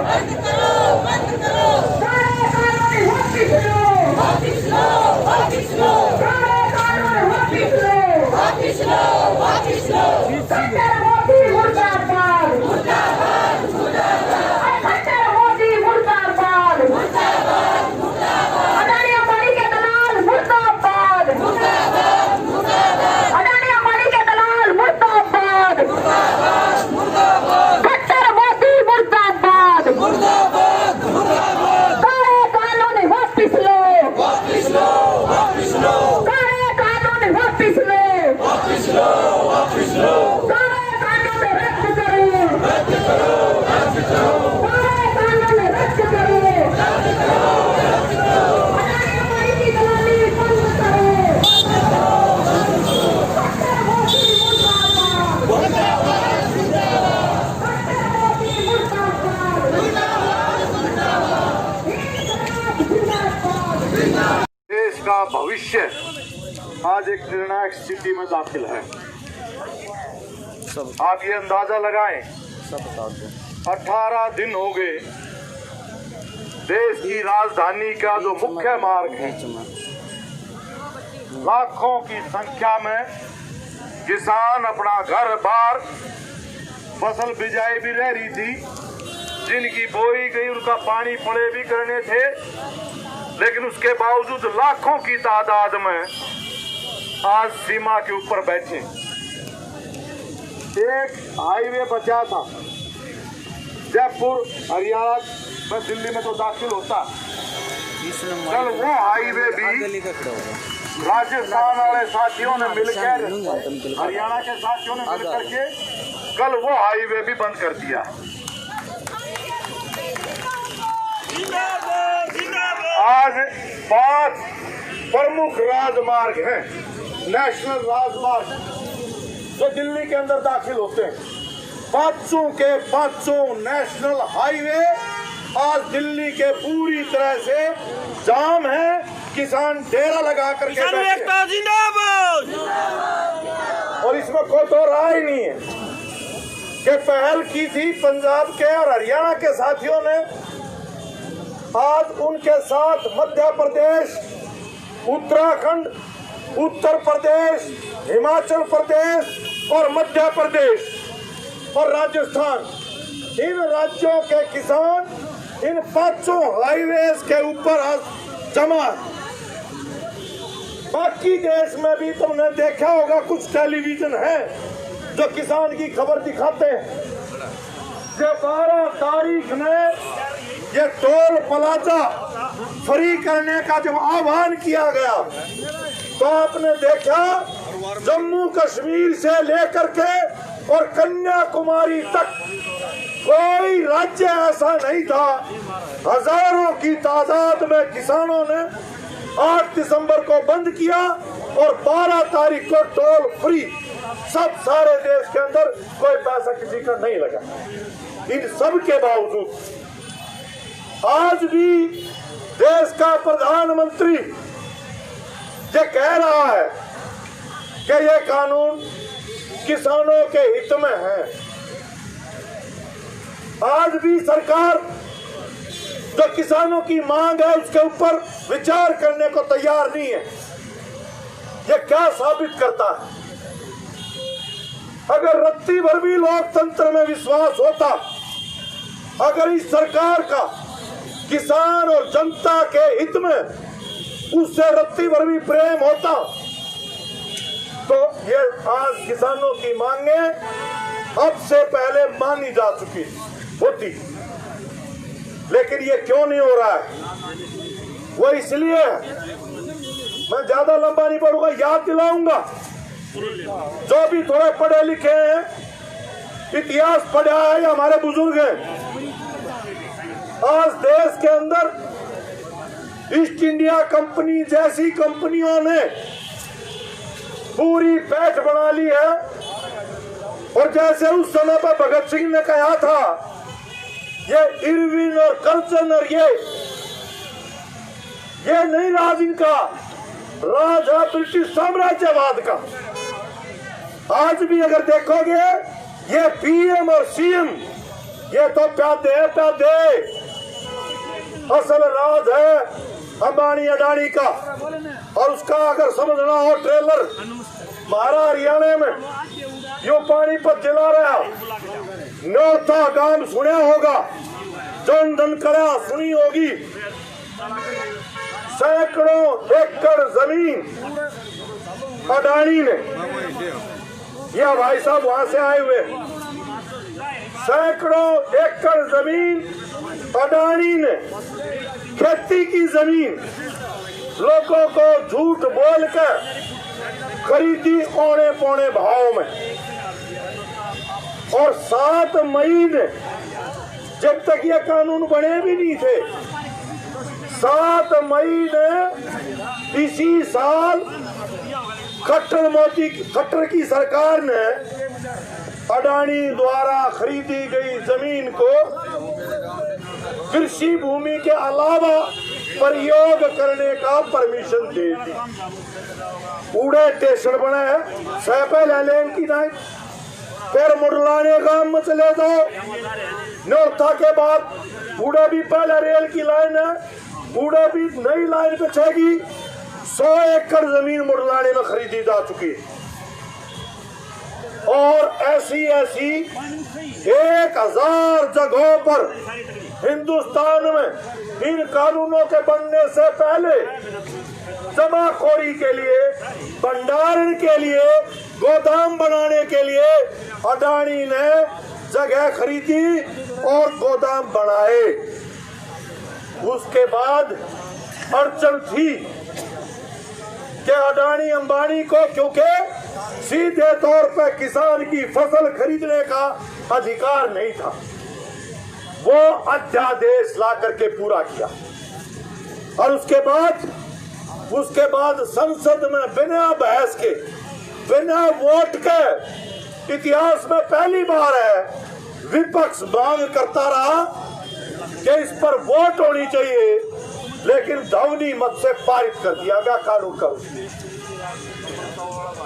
बंद करो, बंद करो। सारे कानून वापिस लो, वापिस लो, वापिस लो। सारे कानून वापिस लो, वापिस लो, वापिस लो। खट्टर मोदी मुर्दाबाद, मुर्दाबाद, मुर्दाबाद, खट्टर मोदी मुर्दाबाद, मुर्दाबाद, मुर्दाबाद, अडानी अंबानी के दलाल मुर्दाबाद, मुर्दाबाद, मुर्दाबाद, अडानी अंबानी के दलाल मुर्दाबाद, मुर्दाबाद, मुर्दाबाद, खट्टर मोदी मुर्दाबाद, मुर्दाबाद, मुर्दाबाद। सारे कानून वापिस लो, वापिस लो, वापिस लो, सारे कानून वापिस लो, वापिस लो, वापिस लो। सारे कानून रद्द करो, रद्द करो, रद्द करो, सारे कानून रद्द करो, रद्द करो, रद्द करो। अडानी अंबानी की दलाली बंद करो, खट्टर मोदी मुर्दाबाद, मुर्दाबाद, मुर्दाबाद, खट्टर मोदी मुर्दाबाद, जिंदाबाद। देश का भविष्य आज एक निर्णायक स्थिति में दाखिल है। आप ये अंदाजा लगाएं, 18 दिन हो गए देश की राजधानी का जो मुख्य मार्ग है, लाखों की संख्या में किसान अपना घर बार फसल बिजाई भी रह रही थी, जिनकी बोई गई उनका पानी पड़े भी करने थे, लेकिन उसके बावजूद लाखों की तादाद में आज सीमा के ऊपर बैठे। एक हाईवे बचा था जयपुर हरियाणा में, दिल्ली में तो दाखिल होता, कल वो हाईवे भी राजस्थान वाले साथियों ने मिलकर, हरियाणा के साथियों ने मिलकर के कल वो हाईवे भी बंद कर दिया। आज 5 प्रमुख राजमार्ग हैं, नेशनल राजमार्ग, जो दिल्ली के अंदर दाखिल होते हैं। 500 के 500 नेशनल हाईवे आज दिल्ली के पूरी तरह से जाम है। किसान डेरा लगा करके बैठे हैं। जिंदाबाद। और इसमें कोई तो राय नहीं है कि पहल की थी पंजाब के और हरियाणा के साथियों ने। आज उनके साथ मध्य प्रदेश, उत्तराखंड, उत्तर प्रदेश, हिमाचल प्रदेश और मध्य प्रदेश और राजस्थान, इन राज्यों के किसान इन 500 हाईवेज के ऊपर आज जमा है। बाकी देश में भी तुमने देखा होगा, कुछ टेलीविजन है जो किसान की खबर दिखाते हैं। जो 12 तारीख में ये टोल प्लाजा फ्री करने का जब आह्वान किया गया, तो आपने देखा जम्मू कश्मीर से लेकर के और कन्याकुमारी तक कोई राज्य ऐसा नहीं था। हजारों की तादाद में किसानों ने 8 दिसंबर को बंद किया और 12 तारीख को टोल फ्री। सब सारे देश के अंदर कोई पैसा किसी का नहीं लगा। इन सब के बावजूद आज भी देश का प्रधानमंत्री ये कह रहा है कि ये कानून किसानों के हित में है। आज भी सरकार जो किसानों की मांग है उसके ऊपर विचार करने को तैयार नहीं है। ये क्या साबित करता है? अगर रत्ती भर भी लोकतंत्र में विश्वास होता, अगर इस सरकार का किसान और जनता के हित में उससे रत्ती भर भी प्रेम होता, तो ये आज किसानों की मांगे अब से पहले मानी जा चुकी होती। लेकिन ये क्यों नहीं हो रहा है? वो इसलिए, मैं ज्यादा लंबा नहीं पढ़ूंगा, याद दिलाऊंगा। जो भी थोड़े पढ़े लिखे हैं, इतिहास पढ़ा है या हमारे बुजुर्ग हैं, आज देश के अंदर ईस्ट इंडिया कंपनी जैसी कंपनियों ने पूरी पैठ बना ली है। और जैसे उस समय पर भगत सिंह ने कहा था, ये इरविन और कर्जन और ये नहीं राज इनका, राज है ब्रिटिश साम्राज्यवाद का। आज भी अगर देखोगे, ये पीएम और सीएम ये तो प्यादे है, प्यादे। असल राज है अंबानी अडानी का, और उसका अगर समझना हो ट्रेलर महारा हरियाणा में यो पानीपत जिला रहा नौथा गांव सुना होगा, जन धन करा सुनी होगी। सैकड़ों एकड़ जमीन अडानी ने, यह भाई साहब वहां से आए हुए, सैकड़ों एकड़ जमीन अडानी ने खेती की जमीन लोगों को झूठ बोलकर खरीदी औने पौने भाव में, और 7 मई ने, जब तक ये कानून बने भी नहीं थे, 7 मई ने इसी साल खट्टर की सरकार ने अडानी द्वारा खरीदी गई जमीन को कृषि भूमि के अलावा प्रयोग करने का परमिशन दे दी। पूरे स्टेशन बने हैं, सैपे ले लेन की नाई, फिर मुडलाने गांव में चले जाओ, नौथा के बाद पूरे भी पहले रेल की लाइन है, पूरे भी नई लाइन पे छेगी। 100 एकड़ जमीन मुडलाने में खरीदी जा चुकी है, और ऐसी 1000 जगहों पर हिंदुस्तान में इन कानूनों के बनने से पहले जमाखोरी के लिए, भंडारण के लिए, गोदाम बनाने के लिए अडानी ने जगह खरीदी और गोदाम बनाए। उसके बाद अड़चन थी कि अडानी अंबानी को, क्योंकि सीधे तौर पर किसान की फसल खरीदने का अधिकार नहीं था, वो अध्यादेश ला करके पूरा किया। और उसके बाद संसद में बिना बहस के, बिना वोट के, इतिहास में पहली बार है, विपक्ष मांग करता रहा कि इस पर वोट होनी चाहिए, लेकिन ध्वनि मत से पारित कर दिया गया कानून का।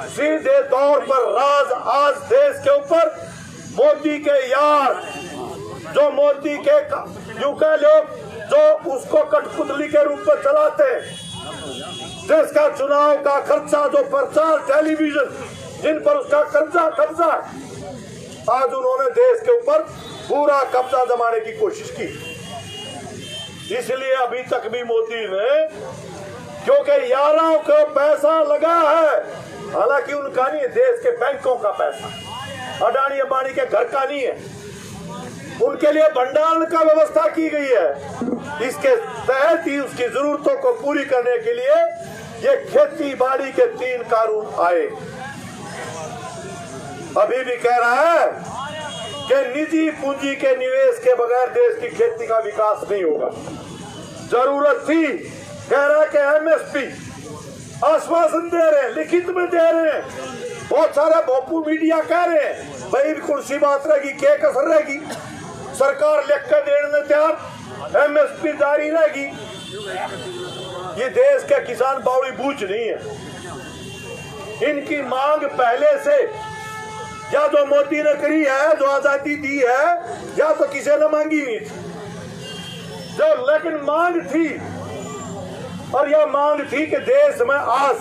सीधे तौर पर राज आज देश के ऊपर मोदी के यार, जो मोदी के यूं कह लो, जो उसको कठपुतली के रूप में चलाते हैं, जिसका चुनाव का खर्चा, जो प्रचार टेलीविजन, जिन पर उसका कब्जा, आज उन्होंने देश के ऊपर पूरा कब्जा जमाने की कोशिश की। इसलिए अभी तक भी मोदी ने, क्योंकि यारों को पैसा लगा है, हालांकि उनका नहीं है, देश के बैंकों का पैसा, अडानी अंबानी के घर का नहीं है, उनके लिए भंडारण का व्यवस्था की गई है। इसके तहत ही उसकी जरूरतों को पूरी करने के लिए ये खेती बाड़ी के 3 कानून आए। अभी भी कह रहा है कि निजी पूंजी के निवेश के बगैर देश की खेती का विकास नहीं होगा। जरूरत थी, कह रहा है कि एमएसपी आश्वासन दे रहे हैं, लिखित में दे रहे हैं, बहुत सारे भोपू मीडिया कह रहे हैं, भाई कुर्सी बात रहेगी, क्या कसर रहेगी, सरकार लिख कर देने तैयार, एमएसपी जारी रहेगी। ये देश के किसान बावड़ी बूझ नहीं है, इनकी मांग पहले से या जो मोदी ने करी है, जो आजादी दी है, या तो किसी ने मांगी नहीं थी, जो लेकिन मांग थी, और यह मांग थी कि देश में आज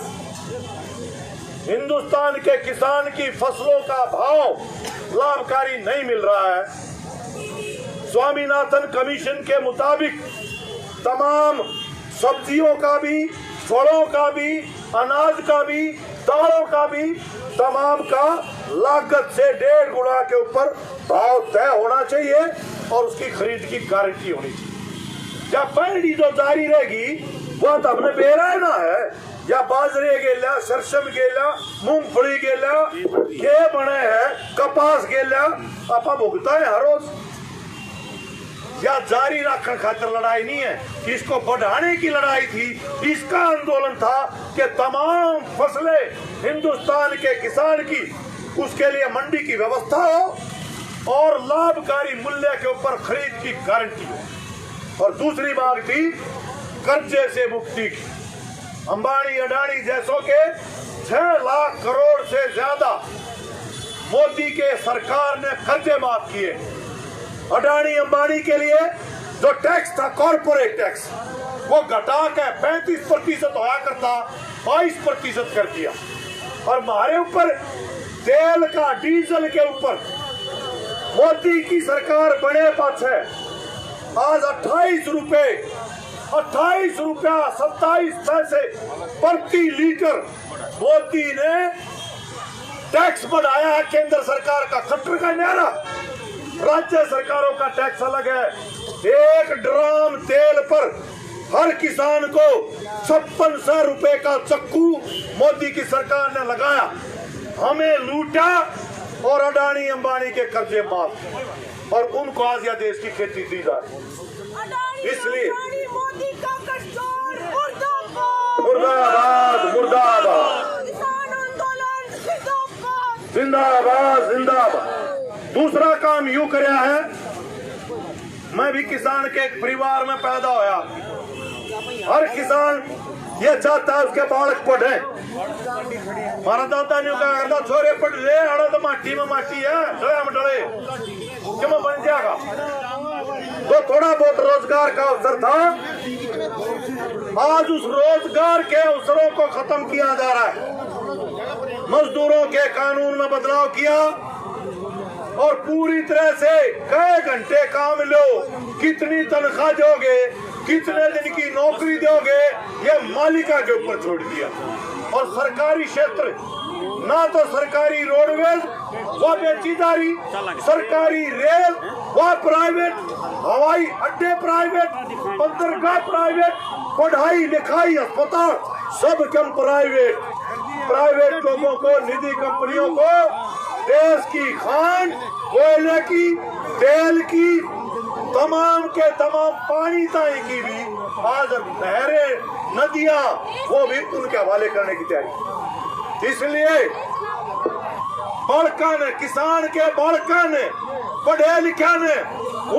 हिंदुस्तान के किसान की फसलों का भाव लाभकारी नहीं मिल रहा है। स्वामीनाथन कमीशन के मुताबिक तमाम सब्जियों का भी, फलों का भी, अनाज का भी, दालों का भी, तमाम का लागत से 1.5 गुना के ऊपर भाव तय होना चाहिए और उसकी खरीद की गारंटी होनी चाहिए। या पैडी जो जारी रहेगी वह तो हमने बेराना है, या बाजरे गेला, सरसम गेला, मूंगफली गेला, ये बने हैं, कपास गेला, आप भुगता है हर रोज। या जारी रखने खातिर लड़ाई नहीं है, इसको बढ़ाने की लड़ाई थी। इसका आंदोलन था कि तमाम फसलें हिंदुस्तान के किसान की, उसके लिए मंडी की व्यवस्था हो और लाभकारी मूल्य के ऊपर खरीद की गारंटी हो। और दूसरी मांग थी कर्जे से मुक्ति की। अंबानी अडानी जैसों के 6 लाख करोड़ से ज्यादा मोदी के सरकार ने कर्जे माफ किए। अडानी अंबानी के लिए जो टैक्स था कॉर्पोरेट टैक्स वो घटा के 35% होया करता 22% कर दिया। और हमारे ऊपर तेल का डीजल के ऊपर मोदी की सरकार बड़े पास है। आज 28 रुपया 27 पैसे प्रति लीटर मोदी ने टैक्स बढ़ाया है। केंद्र सरकार का खट्टर का न्यारा, राज्य सरकारों का टैक्स अलग है। एक ड्राम तेल पर हर किसान को 5600 रुपए का चक्कू मोदी की सरकार ने लगाया, हमें लूटा और अडानी अंबानी के कर्जे माफ, और उनको आज यह देश की खेती दी जा रही। इसलिए मोदी का गठजोड़ मुर्दाबाद मुर्दाबाद, किसान आंदोलन जिंदाबाद जिंदाबाद जिंदाबाद। दूसरा काम यूं कराया है, मैं भी किसान के एक परिवार में पैदा होया। हर किसान ये चाहता है उसके बालक पढ़े। हमारा दादा ने कहा करता छोरे पढ़ ले, अड़ा तो माटी में माटी है, डले में डले क्यों बन जाएगा। तो थोड़ा बहुत रोजगार का अवसर था, आज उस रोजगार के अवसरों को खत्म किया जा रहा है। मजदूरों के कानून में बदलाव किया और पूरी तरह से कई घंटे काम लो, कितनी तनख्वाह दोगे, कितने दिन की नौकरी दोगे, ये मालिका के ऊपर छोड़ दिया। और सरकारी क्षेत्र, ना तो सरकारी रोडवेज व बेचीदारी, सरकारी रेल व प्राइवेट, हवाई अड्डे प्राइवेट, बंदरगाह प्राइवेट, पढ़ाई लिखाई अस्पताल सब कम प्राइवेट। प्राइवेट लोगों को, निजी कंपनियों को देश की खान, कोयले की, तेल की, तमाम के तमाम पानी ताई की भी आज नहरें, नदियां वो भी उनके हवाले करने की तैयारी। इसलिए बड़कन, किसान के बड़कन, पढ़े लिखे ने,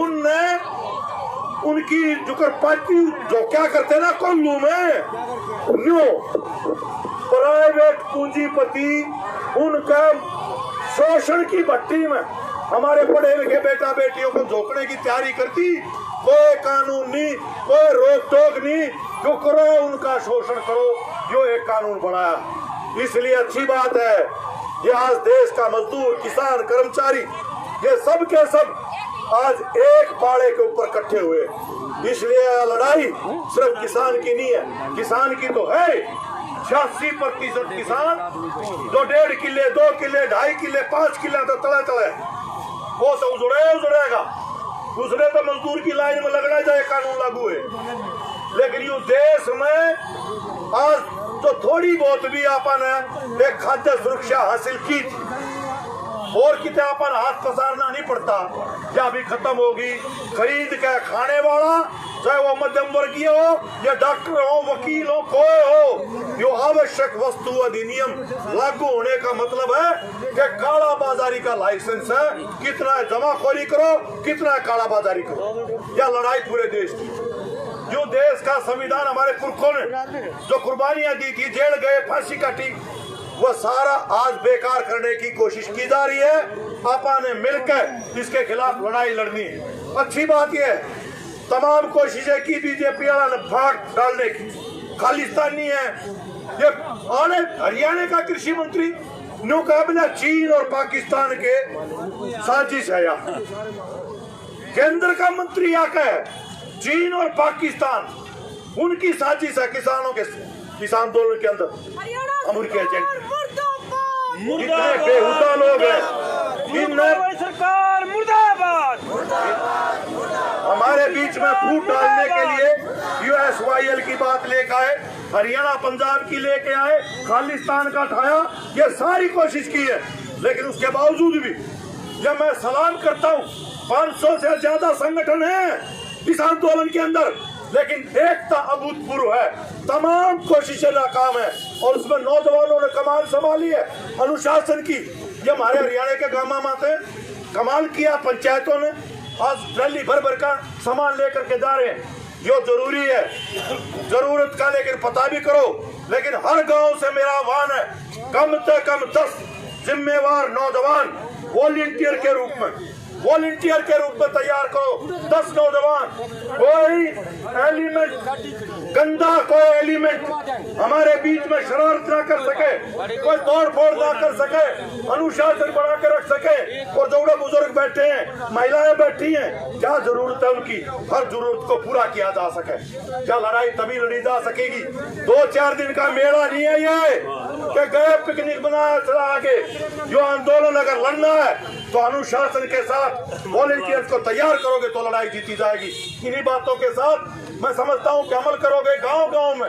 उनने उनकी जुकर पार्टी जो क्या करते ना कोल्लू में न्यू प्राइवेट पूंजीपति उनका शोषण की भट्टी में हमारे पढ़े लिखे बेटा बेटियों को धोखने की तैयारी करती। कोई कानून नहीं, कोई रोक टोक नहीं, जो करो उनका शोषण करो, जो एक कानून बनाया। इसलिए अच्छी बात है ये आज देश का मजदूर, किसान, कर्मचारी, ये सब के सब आज एक पाड़े के ऊपर इकट्ठे हुए। इसलिए लड़ाई सिर्फ किसान की नहीं है, किसान की तो है। 86% किसान जो 1.5 किले, 2 किले, 2.5 किले, 5 किले तो तले तले, वो तो उजड़ेगा। दूसरे तो मजदूर की लाइन में लगना चाहिए, कानून लागू है। लेकिन यो देश में आज तो थोड़ी बहुत भी अपन एक खाद्य सुरक्षा हासिल की थी, और कितने अपन हाथ पसारना नहीं पड़ता, या भी खत्म होगी। खरीद के खाने वाला, चाहे वो मध्यम वर्गीय हो या डॉक्टर हो, वकील हो, कोई हो, यो आवश्यक वस्तु अधिनियम लागू होने का मतलब है कि काला बाजारी का लाइसेंस है, कितना जमाखोरी करो, कितना काला बाजारी करो। या लड़ाई पूरे देश की, जो देश का संविधान हमारे पुरखों ने जो कुर्बानियां दी थी, जेल गए, फांसी काटी, वो सारा आज बेकार करने की कोशिश की जा रही है। आपा ने मिलकर इसके खिलाफ लड़ाई लड़नी है। अच्छी बात यह है तमाम कोशिशें की बीजेपी वाला ने फाड़ डालने की, खालिस्तानी है ये। आने हरियाणा का कृषि मंत्री न्यू काबिला चीन और पाकिस्तान के साजिश है। यहाँ केंद्र का मंत्री आकर है, चीन और पाकिस्तान उनकी साजिश है किसानों के, किसान आंदोलन के अंदर अमरीकी एजेंट। कितने बेहुदा लोग हैं, सरकार मुर्दाबाद। हमारे बीच में फूट डालने के लिए USYL की बात लेकर आए, हरियाणा पंजाब की लेके आए, खालिस्तान का उठाया, ये सारी कोशिश की है। लेकिन उसके बावजूद भी जब मैं सलाम करता हूँ, 500 से ज्यादा संगठन है इस आंदोलन के अंदर, लेकिन एकता अभूतपूर्व है, तमाम कोशिशें नाकाम है। और उसमें नौजवानों ने कमाल संभाली है, अनुशासन की। ये हमारे हरियाणा के गांव माते कमाल किया, पंचायतों ने आज रैली भर भर का सामान लेकर के जा रहे हैं। जो जरूरी है जरूरत का, लेकिन पता भी करो। लेकिन हर गांव से मेरा आह्वान है, कम से कम 10 जिम्मेवार नौजवान वॉलंटियर के रूप में वॉलंटियर के रूप में तैयार करो। 10 नौजवान, कोई एलिमेंट गंदा, कोई एलिमेंट हमारे बीच में शरारत ना कर सके, कोई तोड़ फोड़ ना कर सके, अनुशासन बना के रख सके। और जो बुजुर्ग बैठे हैं, महिलाएं बैठी हैं, क्या जरूरत है उनकी, हर जरूरत को पूरा किया जा सके। क्या लड़ाई तभी लड़ी जा सकेगी। 2-4 दिन का मेला नहीं है ये कि गए पिकनिक बनाया चला आगे। जो आंदोलन अगर लड़ना है तो अनुशासन के साथ वॉलंटियर्स को तैयार करोगे तो लड़ाई जीती जाएगी। इन्हीं बातों के साथ मैं समझता हूं कि अमल करोगे। गांव-गांव में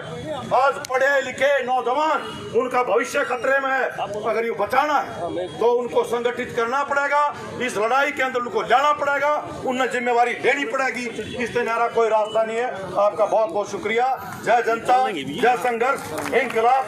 आज पढ़े लिखे नौजवान, उनका भविष्य खतरे में है। अगर ये बचाना है तो उनको संगठित करना पड़ेगा, इस लड़ाई के अंदर उनको जाना पड़ेगा, उन्हें जिम्मेवारी देनी पड़ेगी। इससे न्यारा कोई रास्ता नहीं है। आपका बहुत बहुत शुक्रिया। जय जनता, जय संघर्ष, इंकलाब।